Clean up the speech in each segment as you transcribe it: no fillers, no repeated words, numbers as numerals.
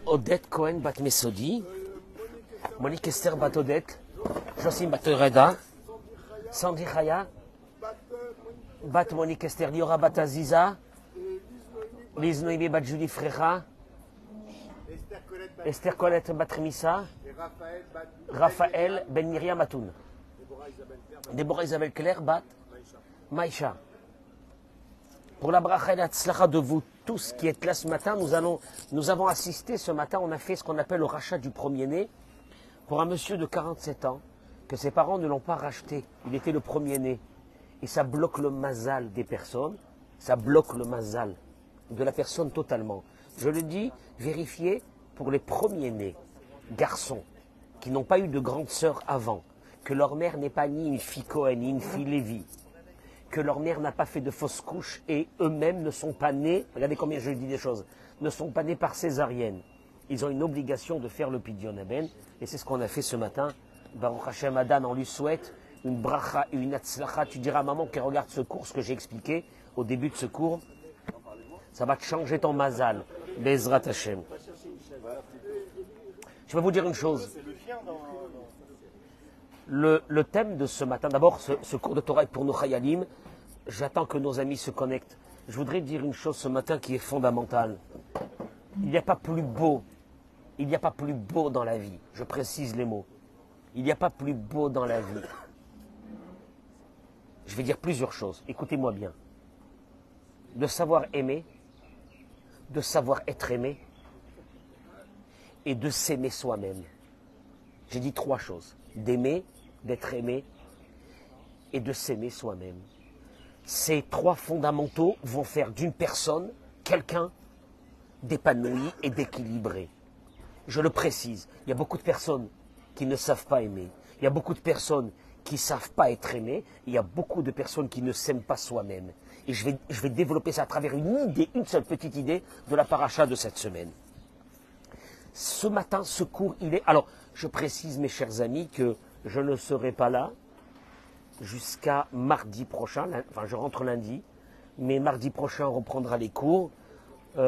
Odette Cohen bat Mesodi, Monique Esther bat Odette, Josim bat Reda, Sandy Chaya bat Monique Esther, Liora bat Aziza, Liz Noémie bat Julie Frecha, Esther Colette bat Remissa, Raphaël Ben Myriam Atoun, Déborah Isabelle Claire bat Maïcha. Pour la bracha et la tzlacha de vous tous qui êtes là ce matin, nous avons assisté ce matin, on a fait ce qu'on appelle le rachat du premier-né pour un monsieur de 47 ans que ses parents ne l'ont pas racheté. Il était le premier-né. Et ça bloque le mazal des personnes, ça bloque le mazal de la personne totalement. Je le dis, vérifiez pour les premiers-nés, garçons, qui n'ont pas eu de grande sœur avant, que leur mère n'est pas ni une fille Cohen, ni une fille Lévi, que leur mère n'a pas fait de fausses couches et eux-mêmes ne sont pas nés, regardez combien je dis des choses, ne sont pas nés par césarienne. Ils ont une obligation de faire le Pidyon Aben, et c'est ce qu'on a fait ce matin. Baruch Hashem Adan, on lui souhaite une bracha et une atzlacha. Tu diras à maman qu'elle regarde ce cours, ce que j'ai expliqué au début de ce cours, ça va te changer ton mazal. Bezrat Hashem. Je vais vous dire une chose. Le thème de ce matin, d'abord, ce cours de Torah est pour nos Chayalim. J'attends que nos amis se connectent. Je voudrais dire une chose ce matin qui est fondamentale. Il n'y a pas plus beau, il n'y a pas plus beau dans la vie. Je précise les mots. Il n'y a pas plus beau dans la vie. Je vais dire plusieurs choses. Écoutez-moi bien. De savoir aimer, de savoir être aimé et de s'aimer soi-même. J'ai dit trois choses. D'aimer, d'être aimé et de s'aimer soi-même. Ces trois fondamentaux vont faire d'une personne quelqu'un d'épanoui et d'équilibré. Je le précise, il y a beaucoup de personnes qui ne savent pas aimer. Il y a beaucoup de personnes qui ne savent pas être aimées. Il y a beaucoup de personnes qui ne s'aiment pas soi-même. Et je vais développer ça à travers une idée, une seule petite idée de la paracha de cette semaine. Ce matin, ce cours, il est... Alors, je précise, mes chers amis, que je ne serai pas là jusqu'à mardi prochain. Enfin, je rentre lundi, mais mardi prochain, on reprendra les cours.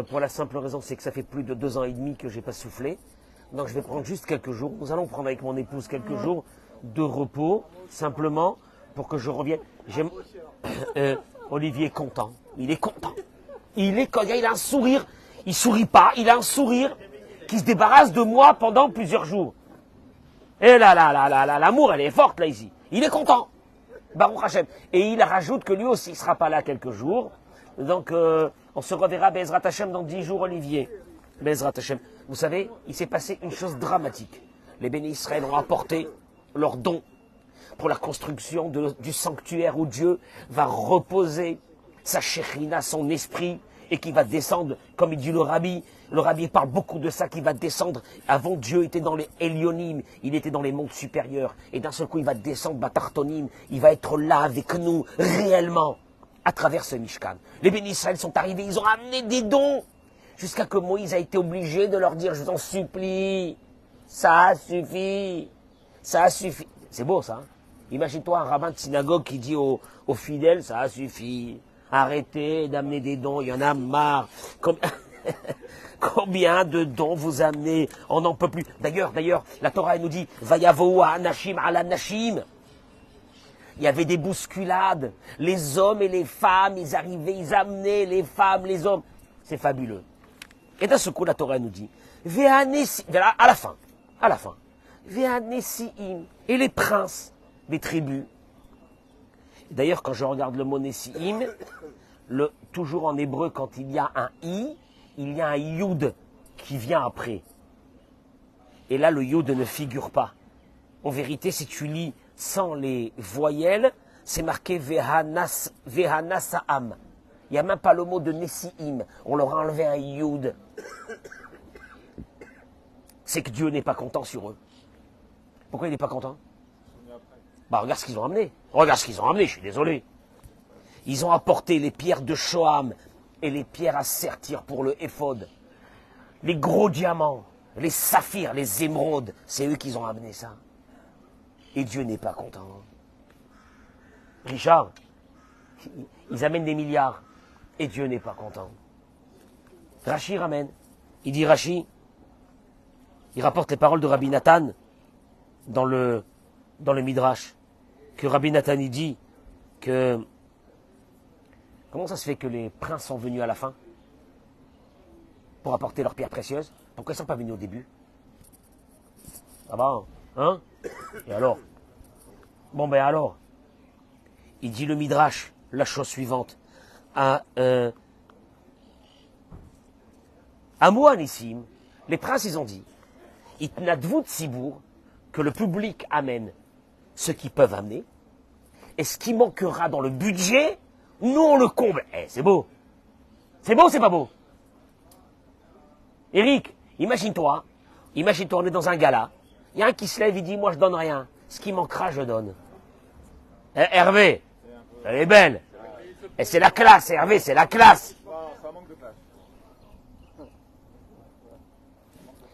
Pour la simple raison, c'est que ça fait plus de 2 ans et demi que je n'ai pas soufflé. Donc, je vais prendre juste quelques jours. Nous allons prendre avec mon épouse quelques jours de repos, simplement, pour que je revienne. Olivier est content. Il est content. Il a un sourire. Il sourit pas. Il a un sourire qui se débarrasse de moi pendant plusieurs jours. Et là, l'amour, elle est forte, là, ici. Il est content. Baruch Hashem. Et il rajoute que lui aussi, il ne sera pas là quelques jours. Donc, on se reverra, Bezrat Hashem, dans 10 jours, Olivier. Bezrat Hashem. Vous savez, il s'est passé une chose dramatique. Les bénis Israël ont apporté leurs dons pour la construction du sanctuaire où Dieu va reposer sa Shekhinah, son esprit, et qui va descendre, comme il dit le rabbi parle beaucoup de ça, qui va descendre. Avant, Dieu était dans les Elyonim, il était dans les mondes supérieurs, et d'un seul coup, il va descendre, Batartonim, il va être là avec nous, réellement, à travers ce Mishkan. Les bénis Israël sont arrivés, ils ont amené des dons, jusqu'à que Moïse a été obligé de leur dire, je vous en supplie, ça suffit, ça suffit. C'est beau ça, hein. Imagine-toi un rabbin de synagogue qui dit aux fidèles, ça suffit. Arrêtez d'amener des dons, il y en a marre. Combien de dons vous amenez? On n'en peut plus. D'ailleurs, la Torah elle nous dit Vayavo anashim ala nashim. Il y avait des bousculades. Les hommes et les femmes, ils arrivaient, ils amenaient les femmes, les hommes. C'est fabuleux. Et d'un seul coup, la Torah nous dit à la fin. Vehanesiim. Et les princes des tribus. D'ailleurs, quand je regarde le mot Nessiim, toujours en hébreu, quand il y a un I, il y a un Yud qui vient après. Et là, le Yud ne figure pas. En vérité, si tu lis sans les voyelles, c'est marqué Vehanasa'am. Il n'y a même pas le mot de Nessiim. On leur a enlevé un Yud. C'est que Dieu n'est pas content sur eux. Pourquoi il n'est pas content? Bah, regarde ce qu'ils ont amené. Je suis désolé. Ils ont apporté les pierres de Shoham et les pierres à sertir pour le éphod. Les gros diamants, les saphirs, les émeraudes, c'est eux qui ont amené ça. Et Dieu n'est pas content. Richard, ils amènent des milliards et Dieu n'est pas content. Rachi ramène. Il dit Rachi, Il rapporte les paroles de Rabbi Nathan dans le Midrash. Que Rabbi Nathan il dit que... Comment ça se fait que les princes sont venus à la fin pour apporter leurs pierres précieuses? Pourquoi ils ne sont pas venus au début? Ah bah, hein? Et alors? Bon ben alors, il dit le Midrash, la chose suivante. À Mohanissim, les princes ils ont dit, Itnadvut Sibour, que le public amène ce qu'ils peuvent amener, et ce qui manquera dans le budget, nous on le comble. Eh, c'est beau. C'est beau ou c'est pas beau? Eric, imagine-toi, on est dans un gala, il y a un qui se lève, il dit, moi je donne rien, ce qui manquera, je donne. Eh, Hervé, elle est belle. Et c'est la classe, Hervé, c'est la classe. Ça manque de classe.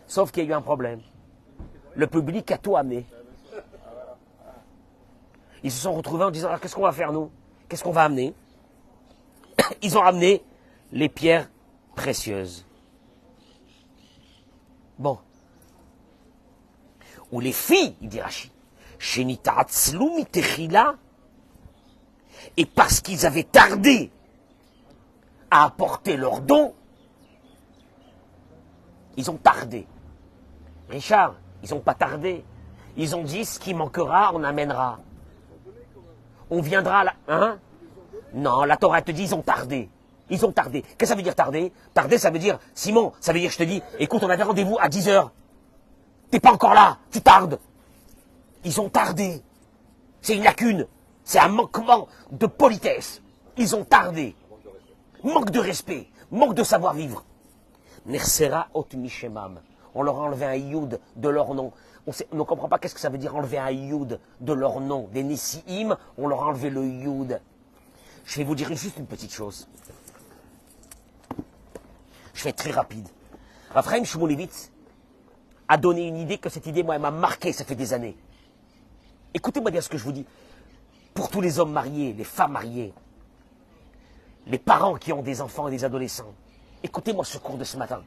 Sauf qu'il y a eu un problème. Le public a tout amené. Ils se sont retrouvés en disant, alors qu'est-ce qu'on va faire nous? Qu'est-ce qu'on va amener? Ils ont amené les pierres précieuses. Bon. Ou les filles, il dit Rashi, et parce qu'ils avaient tardé à apporter leurs dons, ils ont tardé. Richard, ils n'ont pas tardé. Ils ont dit, ce qui manquera, on amènera. On viendra là. Hein? Non, la Torah te dit, ils ont tardé. Ils ont tardé. Qu'est-ce que ça veut dire tarder? Tarder, ça veut dire, Simon, ça veut dire, je te dis, écoute, on avait rendez-vous à 10h. T'es pas encore là, tu tardes. Ils ont tardé. C'est une lacune. C'est un manquement de politesse. Ils ont tardé. Manque de respect. Manque de savoir-vivre. Nersera ot mishemam. On leur a enlevé un youd de leur nom. On ne comprend pas qu'est-ce que ça veut dire enlever un youd de leur nom. Des Nessiim, on leur a enlevé le youd. Je vais vous dire juste une petite chose. Je vais être très rapide. Raphaël Shmulevitz a donné une idée que cette idée, moi, elle m'a marqué, ça fait des années. Écoutez-moi bien ce que je vous dis. Pour tous les hommes mariés, les femmes mariées, les parents qui ont des enfants et des adolescents, écoutez-moi ce cours de ce matin.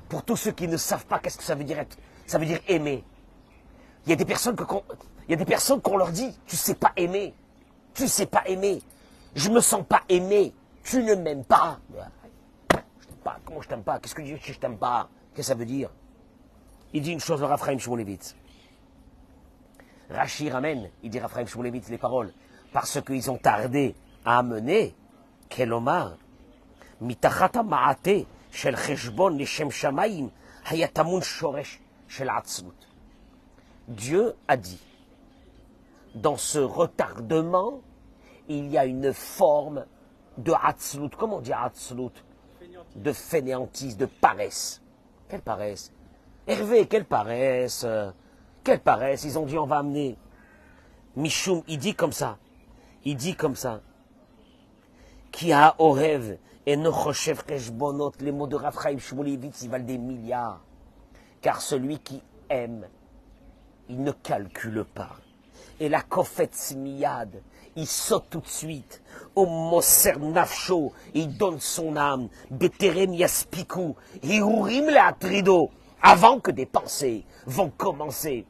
Pour tous ceux qui ne savent pas qu'est-ce que ça veut dire être, ça veut dire aimer. Il y a des personnes qu'on leur dit, tu sais pas aimer. Tu sais pas aimer. Je me sens pas aimé. Tu ne m'aimes pas. Je t'aime pas. Comment je t'aime pas? Qu'est-ce que tu dis si je t'aime pas? Qu'est-ce que ça veut dire? Il dit une chose, le Raphaël Shmulevitz. Rashi ramène, il dit Raphaël Shmulevitz les paroles, parce qu'ils ont tardé à amener, Kelomar, mitachata ma'ate, shel cheshbon leshem shamayim, hayatamun shoresh shel atzlut. Dieu a dit, dans ce retardement, il y a une forme de atzlut. Comment on dit atzlut? De fainéantise, de paresse. Quelle paresse? Hervé, quelle paresse? Quelle paresse? Ils ont dit on va amener. Michoum, il dit comme ça. Il dit comme ça. Qui a au rêve et ne choshev keshbonot, les mots de Raphaël Shmulevitz, ils valent des milliards. Car celui qui aime, il ne calcule pas. Et la kofetz miyad, il saute tout de suite. Au moser nafsho, il donne son âme. Beterem yaspiku, hiurim le atrido. Avant que des pensées vont commencer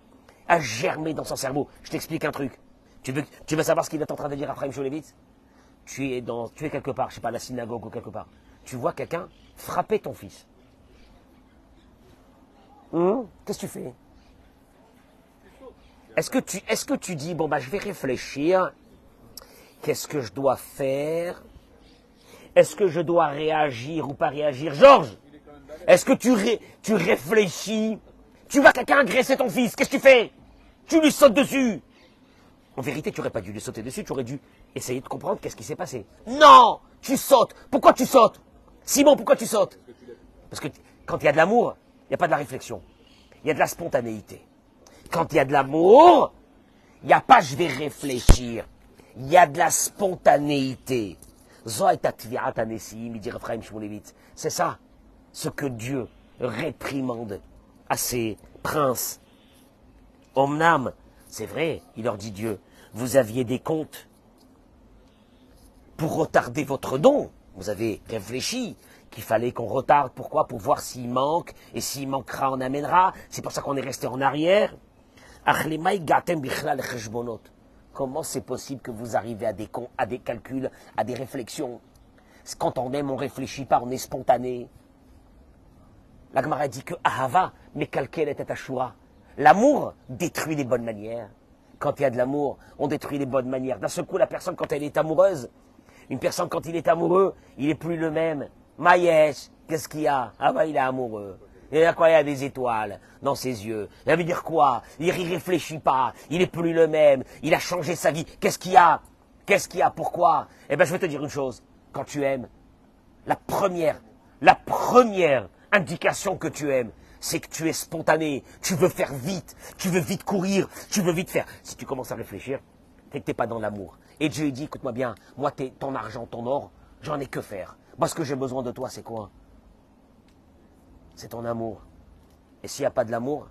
à germer dans son cerveau. Je t'explique un truc. Tu veux savoir ce qu'il est en train de dire à Raphaël Shmulevitz? Tu es quelque part, je sais pas, à la synagogue ou quelque part. Tu vois quelqu'un frapper ton fils. Qu'est-ce que tu fais? Est-ce que tu dis, bon bah je vais réfléchir, qu'est-ce que je dois faire? Est-ce que je dois réagir ou pas réagir? Georges, est-ce que tu réfléchis? Tu vois quelqu'un agresser ton fils, qu'est-ce que tu fais? Tu lui sautes dessus. En vérité, tu n'aurais pas dû lui sauter dessus, tu aurais dû essayer de comprendre qu'est-ce qui s'est passé. Non, tu sautes. Pourquoi tu sautes? Simon, pourquoi tu sautes? Parce que quand il y a de l'amour, il n'y a pas de la réflexion. Il y a de la spontanéité. Quand il y a de l'amour, il n'y a pas je vais réfléchir. Il y a de la spontanéité. C'est ça, ce que Dieu réprimande à ses princes. Omnam, c'est vrai, il leur dit Dieu, vous aviez des comptes pour retarder votre don. Vous avez réfléchi. qu'il fallait qu'on retarde. Pourquoi? Pour voir s'il manque, et s'il manquera, on amènera. C'est pour ça qu'on est resté en arrière. Comment c'est possible que vous arrivez à des calculs, à des réflexions? Quand on aime, on ne réfléchit pas, on est spontané. La Gemara dit que Ahava, mais quelle était Ashura. L'amour détruit les bonnes manières. Quand il y a de l'amour, on détruit les bonnes manières. D'un seul coup, la personne, quand elle est amoureuse, une personne, quand il est amoureux, il n'est plus le même. Maïesh, qu'est-ce qu'il y a? Ah ben, il est amoureux. Et à quoi il y a des étoiles dans ses yeux? Ça veut dire quoi? Il ne réfléchit pas, il n'est plus le même, il a changé sa vie. Qu'est-ce qu'il y a? Qu'est-ce qu'il y a? Pourquoi? Eh bien, je vais te dire une chose. Quand tu aimes, la première indication que tu aimes, c'est que tu es spontané, tu veux faire vite, tu veux vite courir, tu veux vite faire. Si tu commences à réfléchir, c'est que tu n'es pas dans l'amour. Et Dieu dit, écoute-moi bien, moi, ton argent, ton or, j'en ai que faire. Moi, ce que j'ai besoin de toi, c'est quoi? C'est ton amour. Et s'il n'y a pas de l'amour,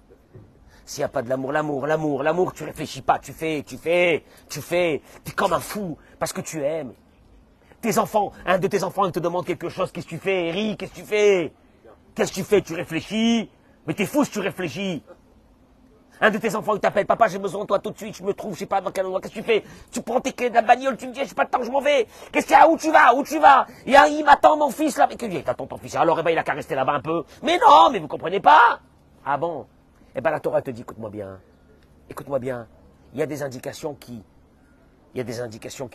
l'amour, tu réfléchis pas, tu fais, tu es comme un fou, parce que tu aimes. Tes enfants, un de tes enfants, il te demande quelque chose, qu'est-ce que tu fais, Eric, qu'est-ce que tu fais? Qu'est-ce que tu fais? Tu réfléchis? Mais t'es fou si tu réfléchis. Un de tes enfants, il t'appelle, papa, j'ai besoin de toi tout de suite, je me trouve, je sais pas dans quel endroit, qu'est-ce que tu fais? Tu prends tes clés de la bagnole, tu me dis, j'ai pas de temps, je m'en vais. Qu'est-ce qu'il y a? Où tu vas? Où tu vas? Il m'attend, mon fils, là. Mais que dit, t'attends ton fils. Alors, eh ben, il a qu'à rester là-bas un peu. Mais non, mais vous comprenez pas? Ah bon? Eh ben, la Torah te dit, écoute-moi bien. Écoute-moi bien. Il y a des indications qui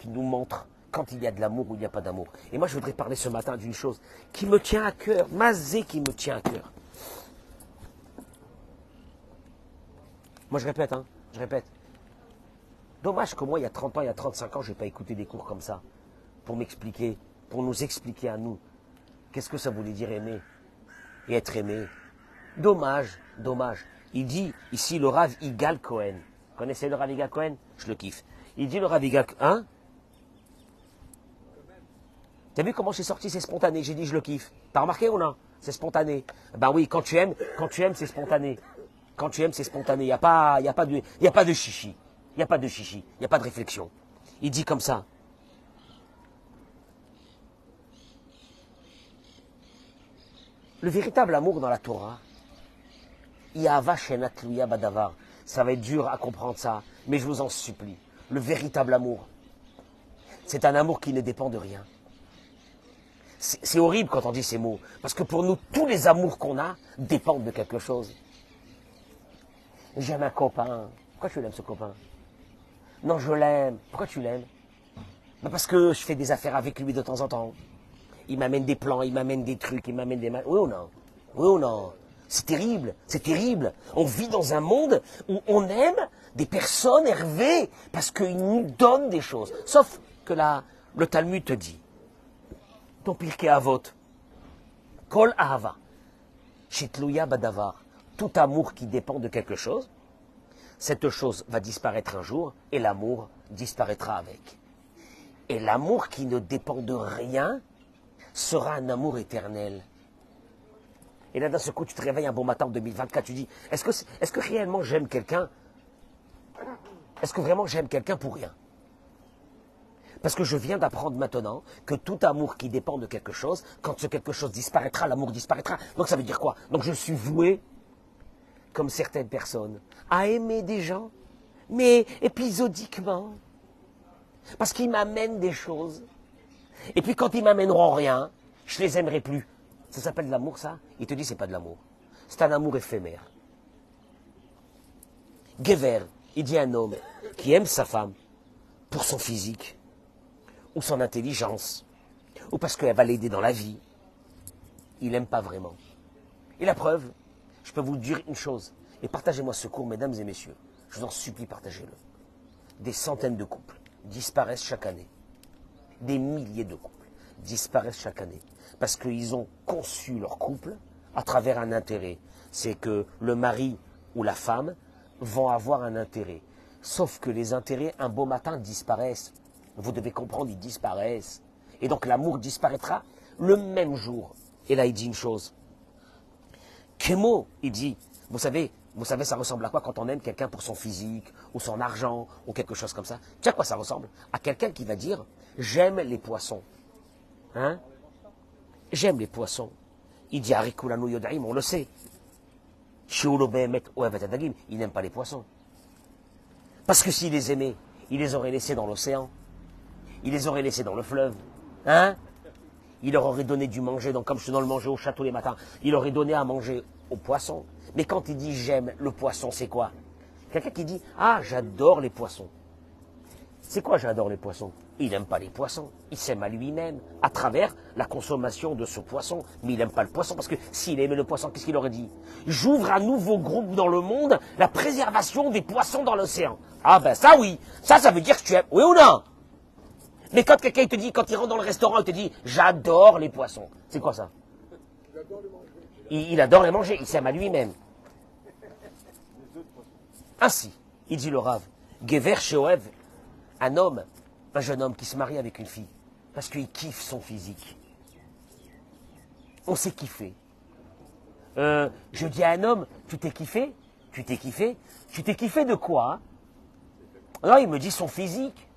nous montrent quand il y a de l'amour ou il n'y a pas d'amour. Et moi, je voudrais parler ce matin d'une chose qui me tient à cœur, mazé qui me tient à cœur. Moi, je répète. Dommage que moi, il y a 30 ans, il y a 35 ans, je n'ai pas écouté des cours comme ça pour m'expliquer, pour nous expliquer à nous qu'est-ce que ça voulait dire aimer et être aimé. Dommage. Il dit ici le Rav Igal Cohen. Vous connaissez le Rav Igal Cohen? Je le kiffe. Il dit le Rav Igal Cohen. Hein? T'as vu comment c'est sorti? C'est spontané. J'ai dit je le kiffe. T'as remarqué ou non? C'est spontané. Ben oui, quand tu aimes, c'est spontané. Quand tu aimes, c'est spontané. Il n'y a pas de chichi. Il n'y a pas de réflexion. Il dit comme ça. Le véritable amour dans la Torah, ça va être dur à comprendre ça, mais je vous en supplie. Le véritable amour, c'est un amour qui ne dépend de rien. C'est horrible quand on dit ces mots, parce que pour nous, tous les amours qu'on a dépendent de quelque chose. J'aime un copain. Pourquoi tu l'aimes ce copain? Non, je l'aime. Pourquoi tu l'aimes? Ben parce que je fais des affaires avec lui de temps en temps. Il m'amène des plans, il m'amène des trucs, il m'amène des... Oui ou non? Oui ou non? C'est terrible, c'est terrible. On vit dans un monde où on aime des personnes, Hervé, parce qu'ils nous donnent des choses. Sauf que le Talmud te dit, ton Pirkei Avot, Kol Ahava, Shitluya Badavar, tout amour qui dépend de quelque chose, cette chose va disparaître un jour et l'amour disparaîtra avec. Et l'amour qui ne dépend de rien sera un amour éternel. Et là, d'un seul coup, tu te réveilles un bon matin en 2024, tu dis, est-ce que réellement j'aime quelqu'un? Est-ce que vraiment j'aime quelqu'un pour rien? Parce que je viens d'apprendre maintenant que tout amour qui dépend de quelque chose, quand ce quelque chose disparaîtra, l'amour disparaîtra. Donc ça veut dire quoi? Donc je suis voué, comme certaines personnes, à aimer des gens, mais épisodiquement. Parce qu'ils m'amènent des choses. Et puis quand ils m'amèneront rien, je les aimerai plus. Ça s'appelle de l'amour, ça? Il te dit c'est pas de l'amour. C'est un amour éphémère. Gever, il dit un homme qui aime sa femme pour son physique, ou son intelligence, ou parce qu'elle va l'aider dans la vie. Il n'aime pas vraiment. Et la preuve, je peux vous dire une chose, et partagez-moi ce cours, mesdames et messieurs. Je vous en supplie, partagez-le. Des centaines de couples disparaissent chaque année. Des milliers de couples disparaissent chaque année. Parce qu'ils ont conçu leur couple à travers un intérêt. C'est que le mari ou la femme vont avoir un intérêt. Sauf que les intérêts, un beau matin, disparaissent. Vous devez comprendre, ils disparaissent. Et donc l'amour disparaîtra le même jour. Et là, il dit une chose. Kemo, il dit, vous savez, ça ressemble à quoi quand on aime quelqu'un pour son physique, ou son argent, ou quelque chose comme ça? Tu sais à quoi ça ressemble? À quelqu'un qui va dire, j'aime les poissons. Hein? j'aime les poissons. Il dit Arikulanu Yodaim, on le sait. Il n'aime pas les poissons. Parce que s'il les aimait, il les aurait laissés dans l'océan. Il les aurait laissés dans le fleuve. Hein? Il leur aurait donné du manger, donc comme je te donne le manger au château les matins, il aurait donné à manger aux poissons. Mais quand il dit j'aime le poisson, c'est quoi? Quelqu'un qui dit ah j'adore les poissons. C'est quoi j'adore les poissons? Il n'aime pas les poissons. Il s'aime à lui-même à travers la consommation de ce poisson. Mais il n'aime pas le poisson parce que s'il aimait le poisson, qu'est-ce qu'il aurait dit? J'ouvre un nouveau groupe dans le monde, la préservation des poissons dans l'océan. Ah ben ça oui, ça veut dire que tu aimes. Oui ou non? Mais quand quelqu'un te dit, quand il rentre dans le restaurant, il te dit j'adore les poissons. C'est quoi ça? Il adore les manger, il s'aime à lui-même. Ainsi, il dit le Rav, Gever Sheoev, un homme, un jeune homme qui se marie avec une fille, parce qu'il kiffe son physique. On s'est kiffé. Je dis à un homme, tu t'es kiffé? Tu t'es kiffé? Tu t'es kiffé de quoi? Non, il me dit son physique.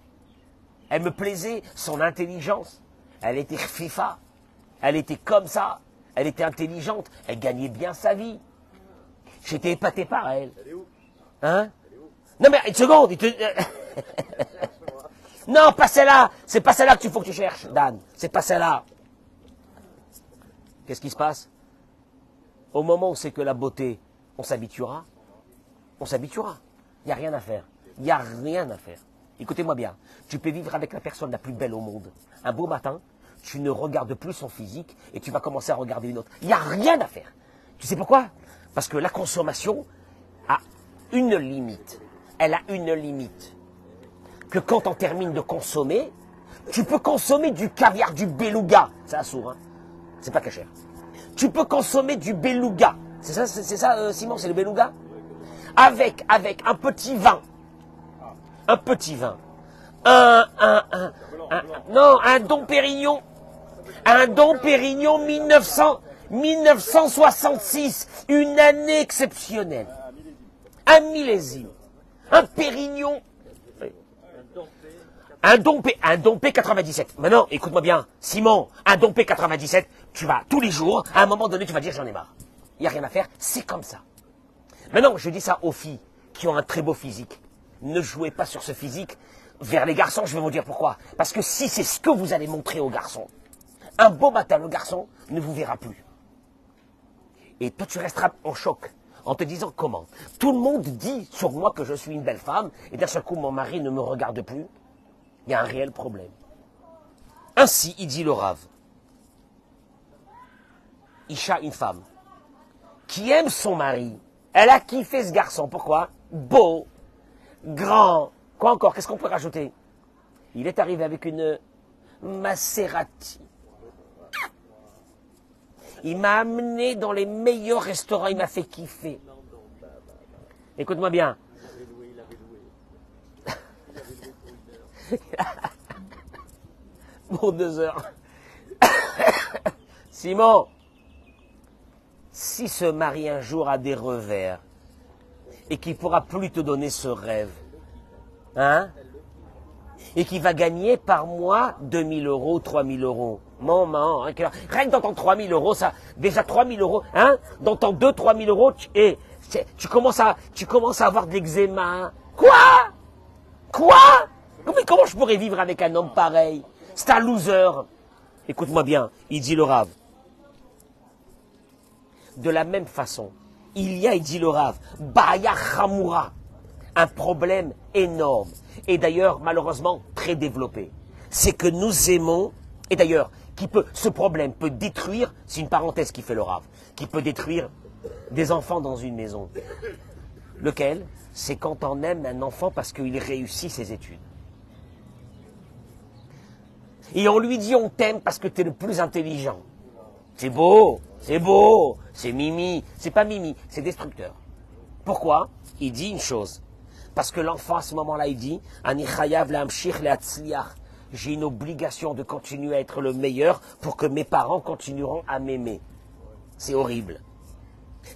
Elle me plaisait, son intelligence. Elle était FIFA. Elle était comme ça. Elle était intelligente. Elle gagnait bien sa vie. J'étais épaté par elle. Elle est où? Hein? Non mais une seconde, il te... Non, pas celle-là. C'est pas celle-là qu'il faut que tu cherches, Dan. C'est pas celle-là. Qu'est-ce qui se passe? Au moment où c'est que la beauté, on s'habituera. On s'habituera. Il n'y a rien à faire. Il n'y a rien à faire. Écoutez-moi bien. Tu peux vivre avec la personne la plus belle au monde. Un beau matin, tu ne regardes plus son physique et tu vas commencer à regarder une autre. Il n'y a rien à faire. Tu sais pourquoi? Parce que la consommation a une limite. Elle a une limite. Que quand on termine de consommer, tu peux consommer du caviar, du beluga. C'est assourd, hein? C'est pas caché. Tu peux consommer du beluga. C'est ça, Simon, c'est le beluga? Avec un petit vin. Un petit vin. Non, un Dom Pérignon. Un Dom Pérignon 1966. Une année exceptionnelle. Un millésime. Un Pérignon. Un Dompé 97. Maintenant, écoute-moi bien, Simon, un Dompé 97, tu vas tous les jours, à un moment donné, tu vas dire j'en ai marre. Il n'y a rien à faire, c'est comme ça. Maintenant, je dis ça aux filles qui ont un très beau physique. Ne jouez pas sur ce physique. Vers les garçons, je vais vous dire pourquoi. Parce que si c'est ce que vous allez montrer aux garçons, un beau matin, le garçon ne vous verra plus. Et toi, tu resteras en choc en te disant comment. Tout le monde dit sur moi que je suis une belle femme, et d'un seul coup, mon mari ne me regarde plus. Il y a un réel problème. Ainsi, il dit le Rav. Isha, une femme, qui aime son mari, elle a kiffé ce garçon. Pourquoi? Beau, grand. Quoi encore? Qu'est-ce qu'on peut rajouter? Il est arrivé avec une Maserati. Il m'a amené dans les meilleurs restaurants, il m'a fait kiffer. Écoute-moi bien. Pour 2 heures. Simon, si ce mari un jour a des revers et qu'il ne pourra plus te donner ce rêve, hein, et qu'il va gagner par mois 2000 euros, 3000 euros. Maman, hein, rien que dans ton 3000 euros, ça, déjà 3000 euros, hein, dans ton 2-3000 euros, tu commences à avoir de l'eczéma. Quoi? Mais comment je pourrais vivre avec un homme pareil? C'est un loser. Écoute-moi bien, il dit le Rav. De la même façon, il dit le Rav, Baya Chamoura, un problème énorme, et d'ailleurs, malheureusement, très développé. C'est que nous aimons, et d'ailleurs, ce problème peut détruire, c'est une parenthèse qui fait le Rav, qui peut détruire des enfants dans une maison. Lequel? C'est quand on aime un enfant parce qu'il réussit ses études. Et on lui dit on t'aime parce que tu es le plus intelligent. C'est beau, c'est mimi. C'est pas mimi, c'est destructeur. Pourquoi? Il dit une chose. Parce que l'enfant à ce moment-là, il dit j'ai une obligation de continuer à être le meilleur pour que mes parents continueront à m'aimer. C'est horrible.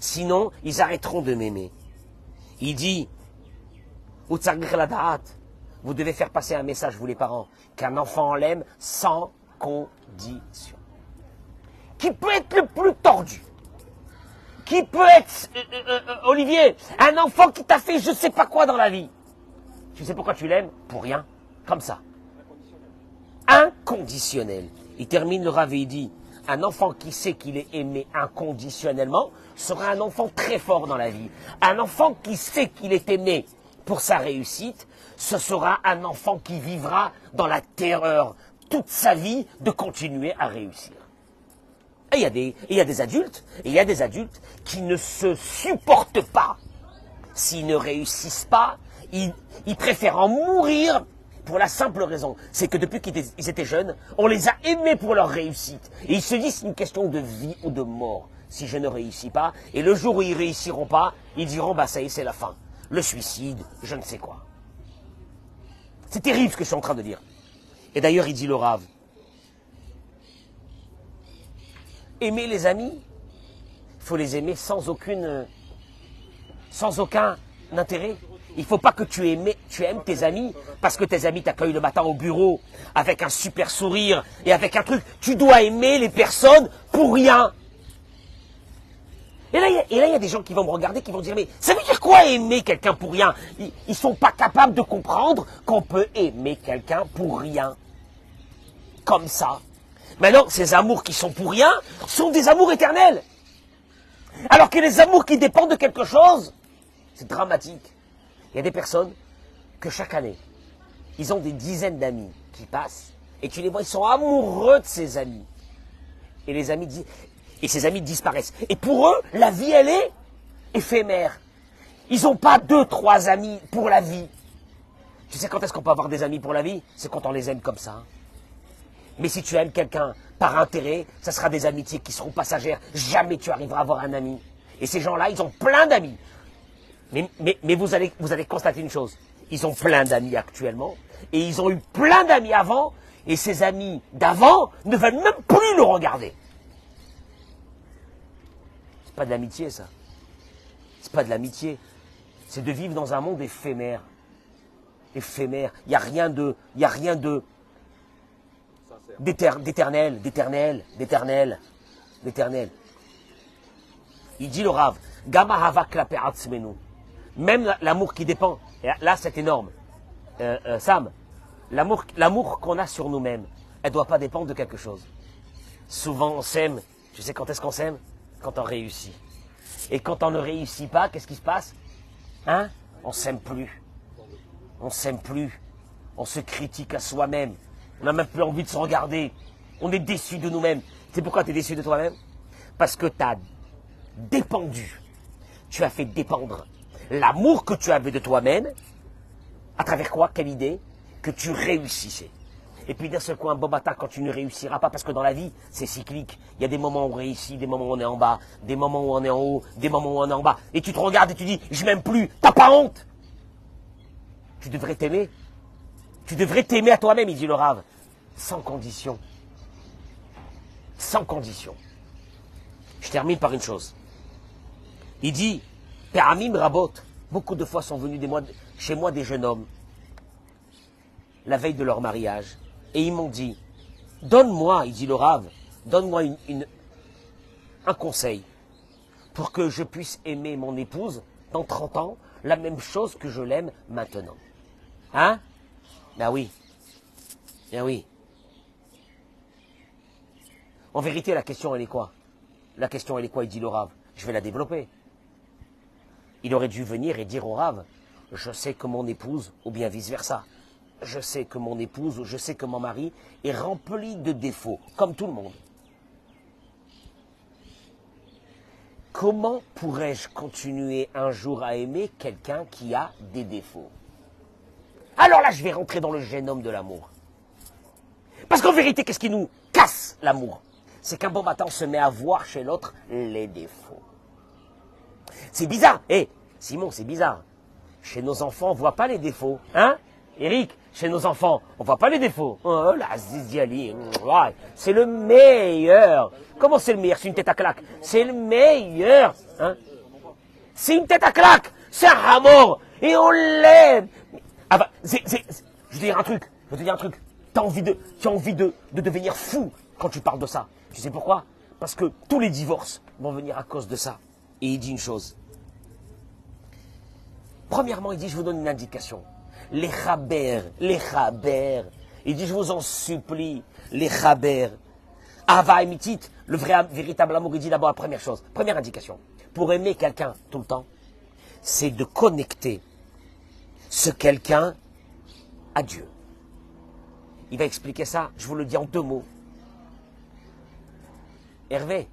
Sinon, ils arrêteront de m'aimer. Il dit vous devez faire passer un message, vous les parents, qu'un enfant l'aime sans condition. qui peut être le plus tordu, qui peut être, Olivier, un enfant qui t'a fait je sais pas quoi dans la vie. Tu sais pourquoi tu l'aimes? Pour rien, comme ça. Inconditionnel. Il termine le Rav et il dit, un enfant qui sait qu'il est aimé inconditionnellement sera un enfant très fort dans la vie. Un enfant qui sait qu'il est aimé pour sa réussite, ce sera un enfant qui vivra dans la terreur toute sa vie de continuer à réussir. Et il y a des adultes qui ne se supportent pas. S'ils ne réussissent pas, ils préfèrent en mourir pour la simple raison. C'est que depuis qu'ils étaient jeunes, on les a aimés pour leur réussite. Et ils se disent c'est une question de vie ou de mort si je ne réussis pas. Et le jour où ils réussiront pas, ils diront bah ça y est, c'est la fin. Le suicide, je ne sais quoi. C'est terrible ce que je suis en train de dire. Et d'ailleurs, il dit le Rav, aimer les amis, il faut les aimer sans aucun intérêt. Il ne faut pas que tu aimes tes amis parce que tes amis t'accueillent le matin au bureau avec un super sourire et avec un truc. Tu dois aimer les personnes pour rien. Et là, il y a des gens qui vont me regarder, qui vont dire, mais ça veut dire quoi aimer quelqu'un pour rien? Ils ne sont pas capables de comprendre qu'on peut aimer quelqu'un pour rien. Comme ça. Maintenant, ces amours qui sont pour rien sont des amours éternels. Alors que les amours qui dépendent de quelque chose, c'est dramatique. Il y a des personnes que chaque année, ils ont des dizaines d'amis qui passent, et tu les vois, ils sont amoureux de ces amis. Et les amis disent... Et ces amis disparaissent. Et pour eux, la vie, elle est éphémère. Ils n'ont pas 2, 3 amis pour la vie. Tu sais quand est-ce qu'on peut avoir des amis pour la vie? C'est quand on les aime comme ça. Mais si tu aimes quelqu'un par intérêt, ça sera des amitiés qui seront passagères. Jamais tu arriveras à avoir un ami. Et ces gens-là, ils ont plein d'amis. Mais vous allez constater une chose. Ils ont plein d'amis actuellement. Et ils ont eu plein d'amis avant. Et ces amis d'avant ne veulent même plus le regarder. C'est pas de l'amitié, ça. C'est pas de l'amitié. C'est de vivre dans un monde éphémère. Éphémère. Il n'y a rien d'éternel. Il dit le Rav, Gama hava klape atzmenu. Même l'amour qui dépend. Et là, c'est énorme. Sam, l'amour qu'on a sur nous-mêmes, elle ne doit pas dépendre de quelque chose. Souvent, on s'aime. Tu sais quand est-ce qu'on s'aime? Quand on réussit. Et quand on ne réussit pas, qu'est-ce qui se passe? Hein? On s'aime plus. On s'aime plus. On se critique à soi-même. On n'a même plus envie de se regarder. On est déçu de nous-mêmes. Tu sais pourquoi tu es déçu de toi-même? Parce que tu as dépendu. Tu as fait dépendre l'amour que tu avais de toi-même. À travers quoi? Quelle idée? Que tu réussissais. Et puis d'un seul coup, un bon matin, quand tu ne réussiras pas, parce que dans la vie, c'est cyclique. Il y a des moments où on réussit, des moments où on est en bas, des moments où on est en haut, des moments où on est en bas. Et tu te regardes et tu dis, je m'aime plus. T'as pas honte? Tu devrais t'aimer. Tu devrais t'aimer à toi-même, il dit le Rav. Sans condition. Sans condition. Je termine par une chose. Il dit, Pe'amim Rabot, beaucoup de fois sont venus chez moi des jeunes hommes, la veille de leur mariage, et ils m'ont dit, donne-moi, il dit le Rav, donne-moi un conseil pour que je puisse aimer mon épouse dans 30 ans, la même chose que je l'aime maintenant. Hein? Ben oui. Ben oui. En vérité, la question, elle est quoi? La question, elle est quoi? Il dit le Rav. Je vais la développer. Il aurait dû venir et dire au Rav, je sais que mon épouse, ou bien vice-versa, je sais que mon épouse, ou je sais que mon mari est rempli de défauts, comme tout le monde. Comment pourrais-je continuer un jour à aimer quelqu'un qui a des défauts? Alors là, je vais rentrer dans le génome de l'amour. Parce qu'en vérité, qu'est-ce qui nous casse l'amour? C'est qu'un bon matin, on se met à voir chez l'autre les défauts. C'est bizarre. Simon, c'est bizarre. Chez nos enfants, on ne voit pas les défauts. Hein, Eric? Chez nos enfants, on ne voit pas les défauts. Oh là, Ziziali, c'est le meilleur. Comment c'est le meilleur? C'est une tête à claque. C'est le meilleur. Hein, c'est une tête à claque. C'est un ramor. Et on l'aime. Ah bah, je vais te dire un truc. Tu as envie de devenir fou quand tu parles de ça. Tu sais pourquoi? Parce que tous les divorces vont venir à cause de ça. Et il dit une chose. Premièrement, il dit, je vous donne une indication. Les chaber. Il dit, je vous en supplie, les chaber. Ava emitit, le vrai, véritable amour, il dit d'abord la première chose. Première indication. Pour aimer quelqu'un tout le temps, c'est de connecter ce quelqu'un à Dieu. Il va expliquer ça, je vous le dis en 2 mots. Hervé,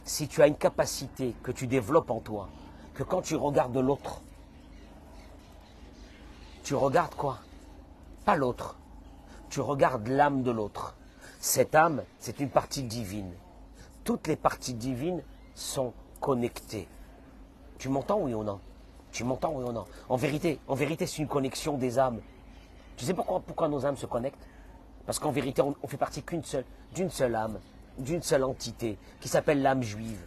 si tu as une capacité que tu développes en toi, que quand tu regardes l'autre, tu regardes quoi? Pas l'autre. Tu regardes l'âme de l'autre. Cette âme, c'est une partie divine. Toutes les parties divines sont connectées. Tu m'entends, oui ou non? Tu m'entends, oui ou non? En vérité, c'est une connexion des âmes. Tu sais pourquoi nos âmes se connectent? Parce qu'en vérité, on fait partie d'une seule âme, d'une seule entité, qui s'appelle l'âme juive.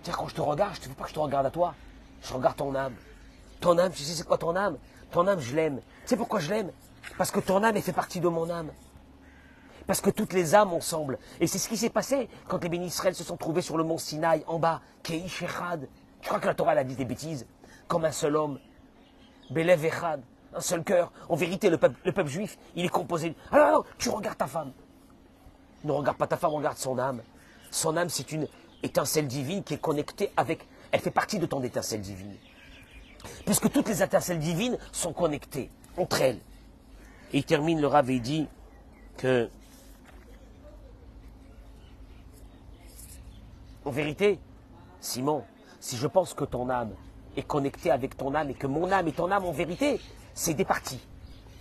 C'est-à-dire, quand je te regarde, je ne veux pas que je te regarde à toi. Je regarde ton âme. Ton âme, tu sais c'est quoi ton âme? Ton âme, je l'aime. Tu sais pourquoi je l'aime? Parce que ton âme, elle fait partie de mon âme. Parce que toutes les âmes ensemble. Et c'est ce qui s'est passé quand les bénis Israël se sont trouvés sur le mont Sinaï, en bas. Keish Echad. Tu crois que la Torah, elle a dit des bêtises? Comme un seul homme. Belev Echad. Un seul cœur. En vérité, le peuple juif, il est composé. Alors, non, tu regardes ta femme. Ne regarde pas ta femme, regarde son âme. Son âme, c'est une étincelle divine qui est connectée avec... Elle fait partie de ton étincelle divine. Puisque toutes les étincelles divines sont connectées entre elles. Et il termine, le Rav, et il dit que, en vérité, Simon, si je pense que ton âme est connectée avec ton âme et que mon âme et ton âme, en vérité, c'est des parties,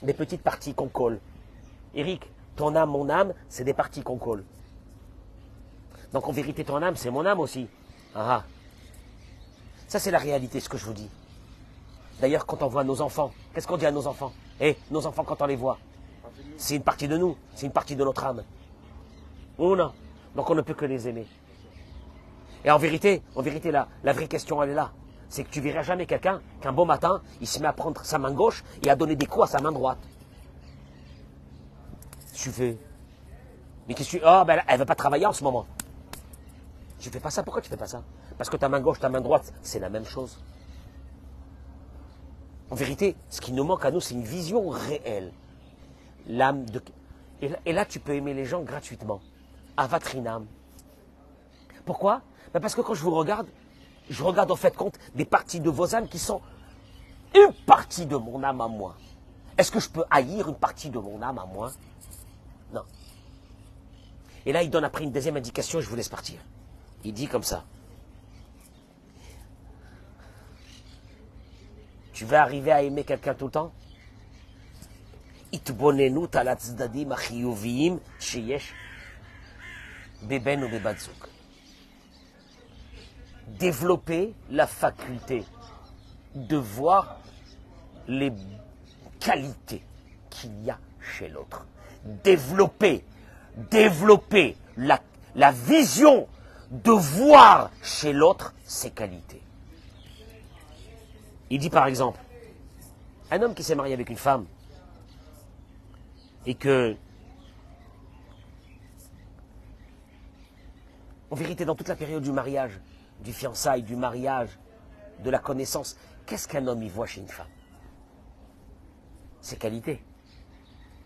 des petites parties qu'on colle. Eric, ton âme, mon âme, c'est des parties qu'on colle. Donc en vérité, ton âme, c'est mon âme aussi. Ah. Ça, c'est la réalité, ce que je vous dis. D'ailleurs, quand on voit nos enfants, qu'est-ce qu'on dit à nos enfants? Nos enfants, quand on les voit, c'est une partie de nous, c'est une partie de notre âme. Ou non? Donc on ne peut que les aimer. Et en vérité, la vraie question, elle est là. C'est que tu verras jamais quelqu'un qu'un beau matin, il se met à prendre sa main gauche et à donner des coups à sa main droite. Tu fais. Mais qu'est-ce que tu... Oh, ben elle ne veut pas travailler en ce moment. Tu fais pas ça, pourquoi tu fais pas ça? Parce que ta main gauche, ta main droite, c'est la même chose. En vérité, ce qui nous manque à nous, c'est une vision réelle. L'âme de... Et là, tu peux aimer les gens gratuitement. Avatrinam. Pourquoi? Ben parce que quand je vous regarde, je regarde en fait compte des parties de vos âmes qui sont une partie de mon âme à moi. Est-ce que je peux haïr une partie de mon âme à moi? Non. Et là, il donne après une deuxième indication, je vous laisse partir. Il dit comme ça. Tu vas arriver à aimer quelqu'un tout le temps? Itbonenut al tzdadim achiyuviyim sheyesh beben ou bebat zoug. Développer la faculté de voir les qualités qu'il y a chez l'autre. Développer la vision de voir chez l'autre ses qualités. Il dit par exemple, un homme qui s'est marié avec une femme et que, en vérité, dans toute la période du mariage, du fiançailles, du mariage, de la connaissance, qu'est-ce qu'un homme y voit chez une femme? Ses qualités.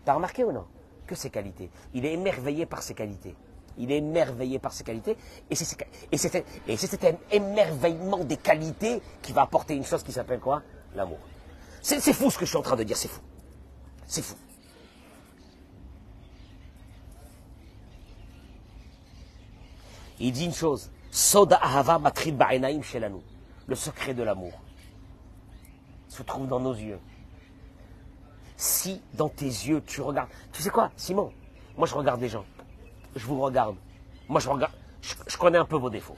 T'as remarqué ou non? Que ses qualités. Il est émerveillé par ses qualités. Il est émerveillé par ses qualités. Et c'est cet émerveillement des qualités qui va apporter une chose qui s'appelle quoi? L'amour. C'est fou ce que je suis en train de dire, c'est fou. C'est fou. Il dit une chose. Soda ahava matril ba'enaim shelanu. Le secret de l'amour se trouve dans nos yeux. Si dans tes yeux tu regardes... Tu sais quoi, Simon? Moi je regarde les gens. Je vous regarde. Moi je regarde... Je connais un peu vos défauts.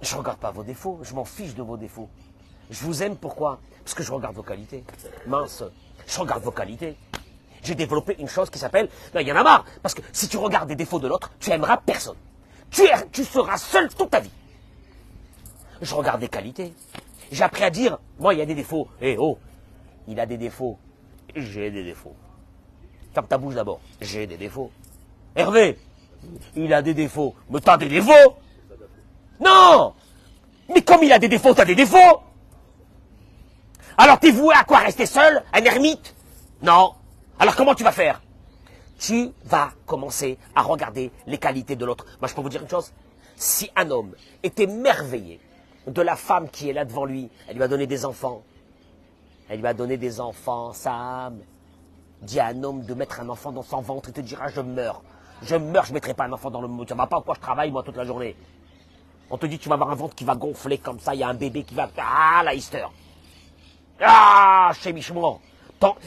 Je ne regarde pas vos défauts. Je m'en fiche de vos défauts. Je vous aime pourquoi? Parce que je regarde vos qualités. Mince. Je regarde vos qualités. J'ai développé une chose qui s'appelle... Non, il y en a marre. Parce que si tu regardes les défauts de l'autre, tu aimeras personne. Tu seras seul toute ta vie. Je regarde les qualités. J'ai appris à dire, moi il y a des défauts. Oh, il a des défauts. J'ai des défauts. Ferme ta bouche d'abord. J'ai des défauts. Hervé, il a des défauts. Mais t'as des défauts? Non! Mais comme il a des défauts, t'as des défauts! Alors t'es voué à quoi? Rester seul? Un ermite? Non. Alors comment tu vas faire? Tu vas commencer à regarder les qualités de l'autre. Moi je peux vous dire une chose. Si un homme est émerveillé de la femme qui est là devant lui, elle lui a donné des enfants. Elle lui a donné des enfants, Sam. Dis à un homme de mettre un enfant dans son ventre, il te dira je meurs. Je meurs, je ne mettrai pas un enfant dans le monde. Tu ne vas pas pourquoi je travaille moi toute la journée. On te dit tu vas avoir un ventre qui va gonfler comme ça, il y a un bébé qui va... Ah, la hister. Ah, chémichement.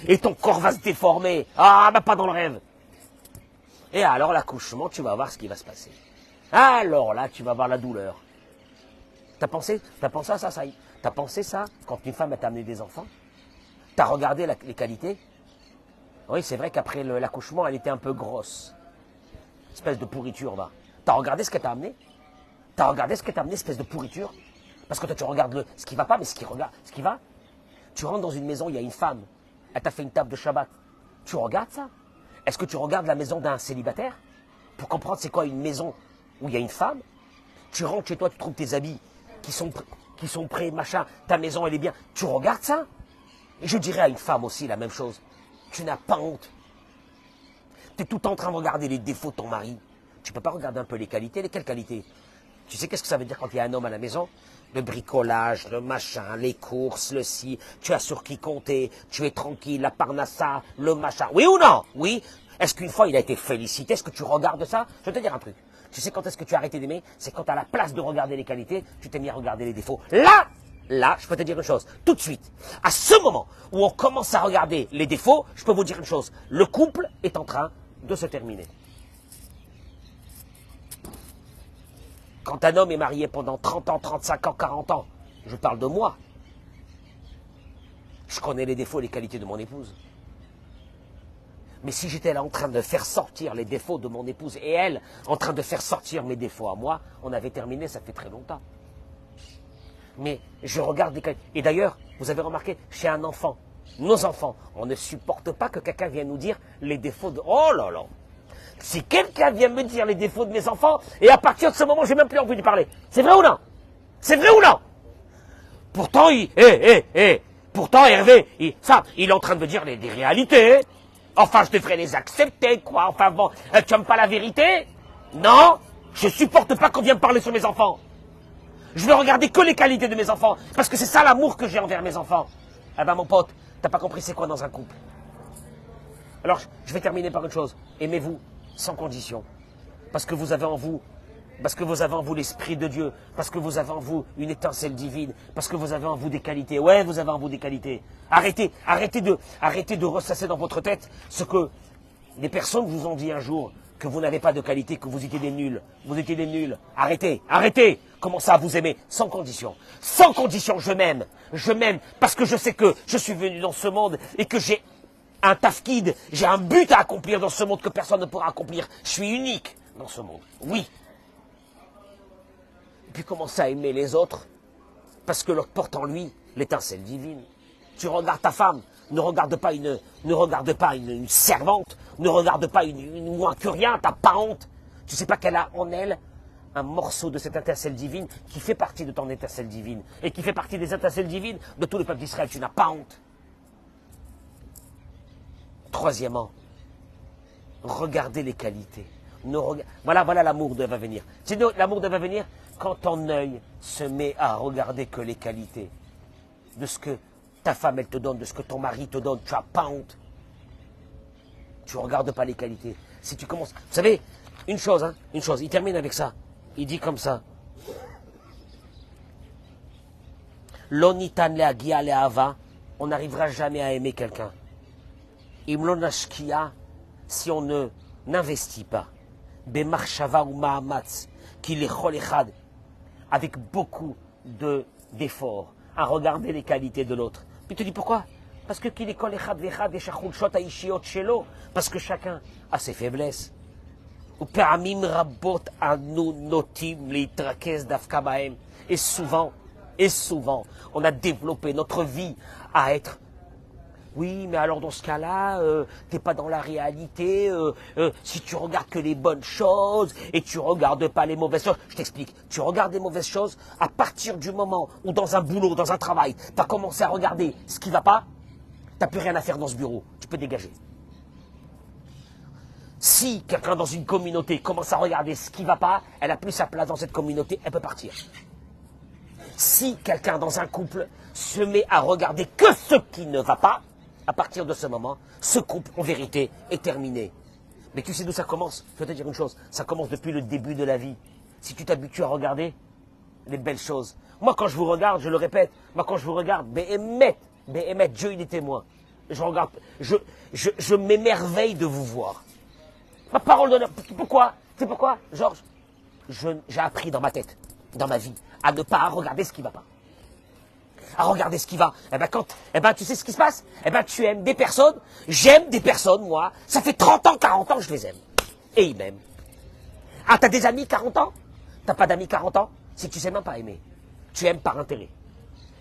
Et ton corps va se déformer. Ah, bah pas dans le rêve. Et alors l'accouchement, tu vas voir ce qui va se passer. Alors là, tu vas voir la douleur. T'as pensé à ça, ça y est. T'as pensé ça quand une femme t'a amené des enfants? T'as regardé les qualités? Oui, c'est vrai qu'après l'accouchement, elle était un peu grosse. Espèce de pourriture, va. T'as regardé ce qu'elle t'a amené? T'as regardé ce qu'elle t'a amené, espèce de pourriture? Parce que toi, tu regardes ce qui va pas, mais ce qui va. Tu rentres dans une maison, il y a une femme. Elle t'a fait une table de Shabbat. Tu regardes ça? Est-ce que tu regardes la maison d'un célibataire? Pour comprendre c'est quoi une maison où il y a une femme? Tu rentres chez toi, tu trouves tes habits qui sont prêts, machin. Ta maison, elle est bien. Tu regardes ça? Et je dirais à une femme aussi la même chose. Tu n'as pas honte. Tu es tout en train de regarder les défauts de ton mari. Tu ne peux pas regarder un peu les qualités. Quelles qualités? Tu sais qu'est-ce que ça veut dire quand il y a un homme à la maison? Le bricolage, le machin, les courses, le ci. Tu as sur qui compter. Tu es tranquille, la parnassa, le machin. Oui ou non? Oui. Est-ce qu'une fois il a été félicité? Est-ce que tu regardes ça? Je vais te dire un truc. Tu sais quand est-ce que tu as arrêté d'aimer? C'est quand à la place de regarder les qualités, tu t'es mis à regarder les défauts. Là, je peux te dire une chose, tout de suite, à ce moment où on commence à regarder les défauts, je peux vous dire une chose, le couple est en train de se terminer. Quand un homme est marié pendant 30 ans, 35 ans, 40 ans, je parle de moi, je connais les défauts et les qualités de mon épouse. Mais si j'étais là en train de faire sortir les défauts de mon épouse et elle en train de faire sortir mes défauts à moi, on avait terminé, ça fait très longtemps. Mais je regarde les qualités. Et d'ailleurs, vous avez remarqué, chez un enfant, nos enfants, on ne supporte pas que quelqu'un vienne nous dire les défauts de... Oh là là! Si quelqu'un vient me dire les défauts de mes enfants, et à partir de ce moment, j'ai même plus envie de lui parler. C'est vrai ou non? C'est vrai ou non? Pourtant, pourtant, Hervé, il est en train de me dire des réalités. Enfin, je devrais les accepter, quoi. Enfin bon, tu n'aimes pas la vérité? Non, je supporte pas qu'on vienne me parler sur mes enfants. Je veux regarder que les qualités de mes enfants, parce que c'est ça l'amour que j'ai envers mes enfants. Ah ben mon pote, t'as pas compris c'est quoi dans un couple. Alors, je vais terminer par une chose. Aimez-vous sans condition. Parce que vous avez en vous, l'Esprit de Dieu. Parce que vous avez en vous une étincelle divine. Parce que vous avez en vous des qualités. Ouais, vous avez en vous des qualités. Arrêtez de ressasser dans votre tête ce que les personnes vous ont dit un jour, que vous n'avez pas de qualité, que vous étiez des nuls. Vous étiez des nuls. Arrêtez. Commencez à vous aimer sans condition. Sans condition, je m'aime. Je m'aime parce que je sais que je suis venu dans ce monde et que j'ai un tafkid, j'ai un but à accomplir dans ce monde que personne ne pourra accomplir. Je suis unique dans ce monde. Oui. Et puis commencez à aimer les autres parce que l'autre porte en lui l'étincelle divine. Tu regardes ta femme, ne regarde pas une servante, ne regarde pas une moins que rien, t'as pas honte. Tu sais pas qu'elle a en elle un morceau de cette étincelle divine qui fait partie de ton étincelle divine et qui fait partie des étincelles divines de tout le peuple d'Israël. Tu n'as pas honte. Troisièmement, regardez les qualités. Voilà l'amour de va venir. C'est l'amour de va venir quand ton œil se met à regarder que les qualités de ce que ta femme elle te donne, de ce que ton mari te donne. Tu n'as pas honte. Tu ne regardes pas les qualités. Si tu commences... Vous savez, une chose, il termine avec ça. Il dit comme ça. L'onitan leagia le'ava, on n'arrivera jamais à aimer quelqu'un. Imlonashkia, si on ne n'investit pas, bemarshava ou mahamatz, qui les cholechad, avec beaucoup d'efforts, à regarder les qualités de l'autre. Puis tu dis pourquoi? Parce que qui les cholechad vechad et shachulshot aishiot shelo, parce que chacun a ses faiblesses. Ou pe'amim rabot anu notim leitrakez dafka bahem. Et souvent, on a développé notre vie à être Oui, mais alors dans ce cas-là, t'es pas dans la réalité. Si tu regardes que les bonnes choses et tu regardes pas les mauvaises choses, je t'explique. Tu regardes les mauvaises choses à partir du moment où dans un boulot, dans un travail, t'as commencé à regarder ce qui va pas, t'as plus rien à faire dans ce bureau. Tu peux dégager. Si quelqu'un dans une communauté commence à regarder ce qui va pas, elle a plus sa place dans cette communauté, elle peut partir. Si quelqu'un dans un couple se met à regarder que ce qui ne va pas, à partir de ce moment, ce couple, en vérité, est terminé. Mais tu sais d'où ça commence? Je vais te dire une chose, ça commence depuis le début de la vie. Si tu t'habitues à regarder les belles choses. Moi, quand je vous regarde, je le répète, moi, quand je vous regarde, Béhémet, Dieu, il est témoin. Je regarde, je m'émerveille de vous voir. Ma parole d'honneur, pourquoi? Tu sais pourquoi, Georges? J'ai appris dans ma tête, dans ma vie, à ne pas regarder ce qui ne va pas. À regarder ce qui va. Tu sais ce qui se passe? Tu aimes des personnes, j'aime des personnes, moi. Ça fait 30 ans, 40 ans, je les aime. Et ils m'aiment. Ah, t'as des amis 40 ans? T'as pas d'amis 40 ans? C'est que tu sais même pas aimer. Tu aimes par intérêt.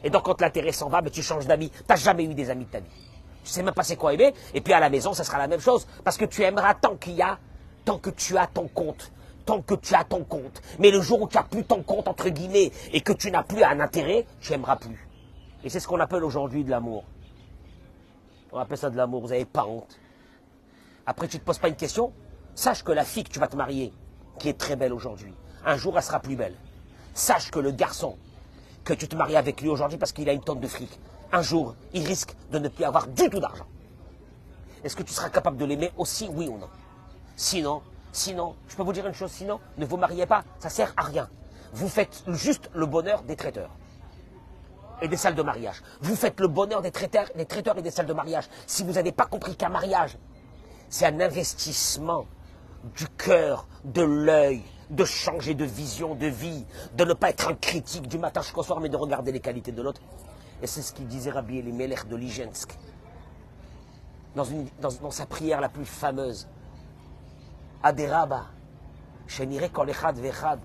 Et donc, quand l'intérêt s'en va, tu changes d'amis. T'as jamais eu des amis de ta vie. Tu sais même pas c'est quoi aimer. Et puis, à la maison, ça sera la même chose. Parce que tu aimeras tant que tu as ton compte. Tant que tu as ton compte. Mais le jour où tu n'as plus ton compte, entre guillemets, et que tu n'as plus un intérêt, tu n'aimeras plus. Et c'est ce qu'on appelle aujourd'hui de l'amour. On appelle ça de l'amour, vous n'avez pas honte. Après, tu ne te poses pas une question. Sache que la fille que tu vas te marier, qui est très belle aujourd'hui, un jour, elle sera plus belle. Sache que le garçon que tu te maries avec lui aujourd'hui parce qu'il a une tonne de fric, un jour, il risque de ne plus avoir du tout d'argent. Est-ce que tu seras capable de l'aimer aussi, oui ou non? Sinon, je peux vous dire une chose, sinon, ne vous mariez pas, ça ne sert à rien. Vous faites juste le bonheur des traiteurs et des salles de mariage. Vous faites le bonheur des traiteurs et des salles de mariage. Si vous n'avez pas compris qu'un mariage, c'est un investissement du cœur, de l'œil, de changer de vision, de vie, de ne pas être un critique du matin jusqu'au soir, mais de regarder les qualités de l'autre. Et c'est ce qu'il disait Rabbi Elimelech de Lijensk, dans sa prière la plus fameuse. Aderaba, shenire kol echad ve'echad,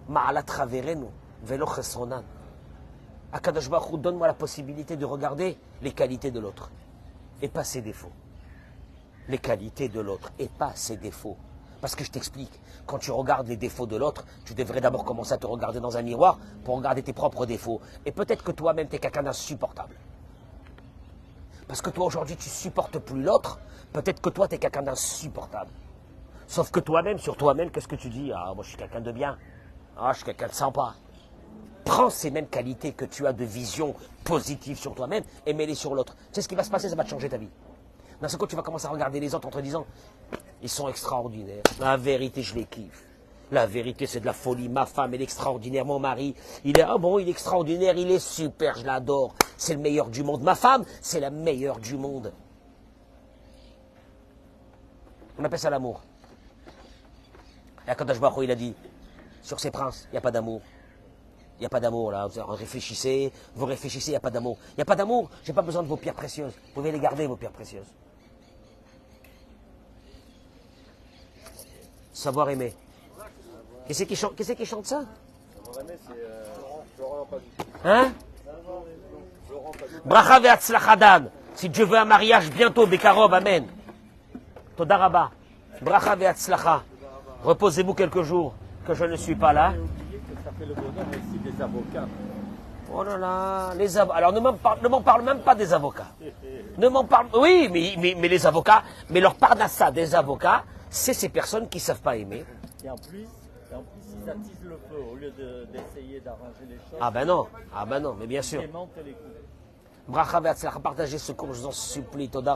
ma'alat chaverenu, ve'lo chesronan. Akadosh Baruch Hu, donne-moi la possibilité de regarder les qualités de l'autre, et pas ses défauts. Les qualités de l'autre, et pas ses défauts. Parce que je t'explique, quand tu regardes les défauts de l'autre, tu devrais d'abord commencer à te regarder dans un miroir pour regarder tes propres défauts. Et peut-être que toi-même, tu es quelqu'un d'insupportable. Parce que toi, aujourd'hui, tu ne supportes plus l'autre. Peut-être que toi, tu es quelqu'un d'insupportable. Sauf que toi-même, sur toi-même, qu'est-ce que tu dis? Ah, moi, je suis quelqu'un de bien. Ah, je suis quelqu'un de sympa. Prends ces mêmes qualités que tu as de vision positive sur toi-même et mets-les sur l'autre. Tu sais ce qui va se passer? Ça va te changer ta vie. D'un seul coup, tu vas commencer à regarder les autres en te disant, ils sont extraordinaires. La vérité, je les kiffe. La vérité, c'est de la folie. Ma femme, elle est extraordinaire. Mon mari, il est extraordinaire. Il est super, je l'adore. C'est le meilleur du monde. Ma femme, c'est la meilleure du monde. On appelle ça l'amour. Et Akadosh Baruch Hu, il a dit, sur ces princes, il n'y a pas d'amour. Il n'y a pas d'amour là, vous réfléchissez, il n'y a pas d'amour. Il n'y a pas d'amour, je n'ai pas besoin de vos pierres précieuses. Vous pouvez les garder, vos pierres précieuses. Savoir aimer. Qui c'est qui chante ça? Savoir aimer, c'est Laurent Padou. Hein? Laurent Padou. Bracha ve'atzlachadan. Si Dieu veut un mariage bientôt, Bekarob, amen. Toda rabba. Bracha ve'atzlacha. Reposez-vous quelques jours, que je ne suis pas là. Ça fait le bonheur aussi des avocats. Oh là là, les avocats. Alors ne m'en parle même pas des avocats. Ne m'en parle. Oui, mais les avocats, mais leur parnassa des avocats, c'est ces personnes qui ne savent pas aimer. Et en plus, ils attisent le feu au lieu d'essayer d'arranger les choses. Ah ben non, mais bien sûr. Ils démentent les coups. Bracha ve'atzlacha, partagez ce cours, je vous en supplie. Toda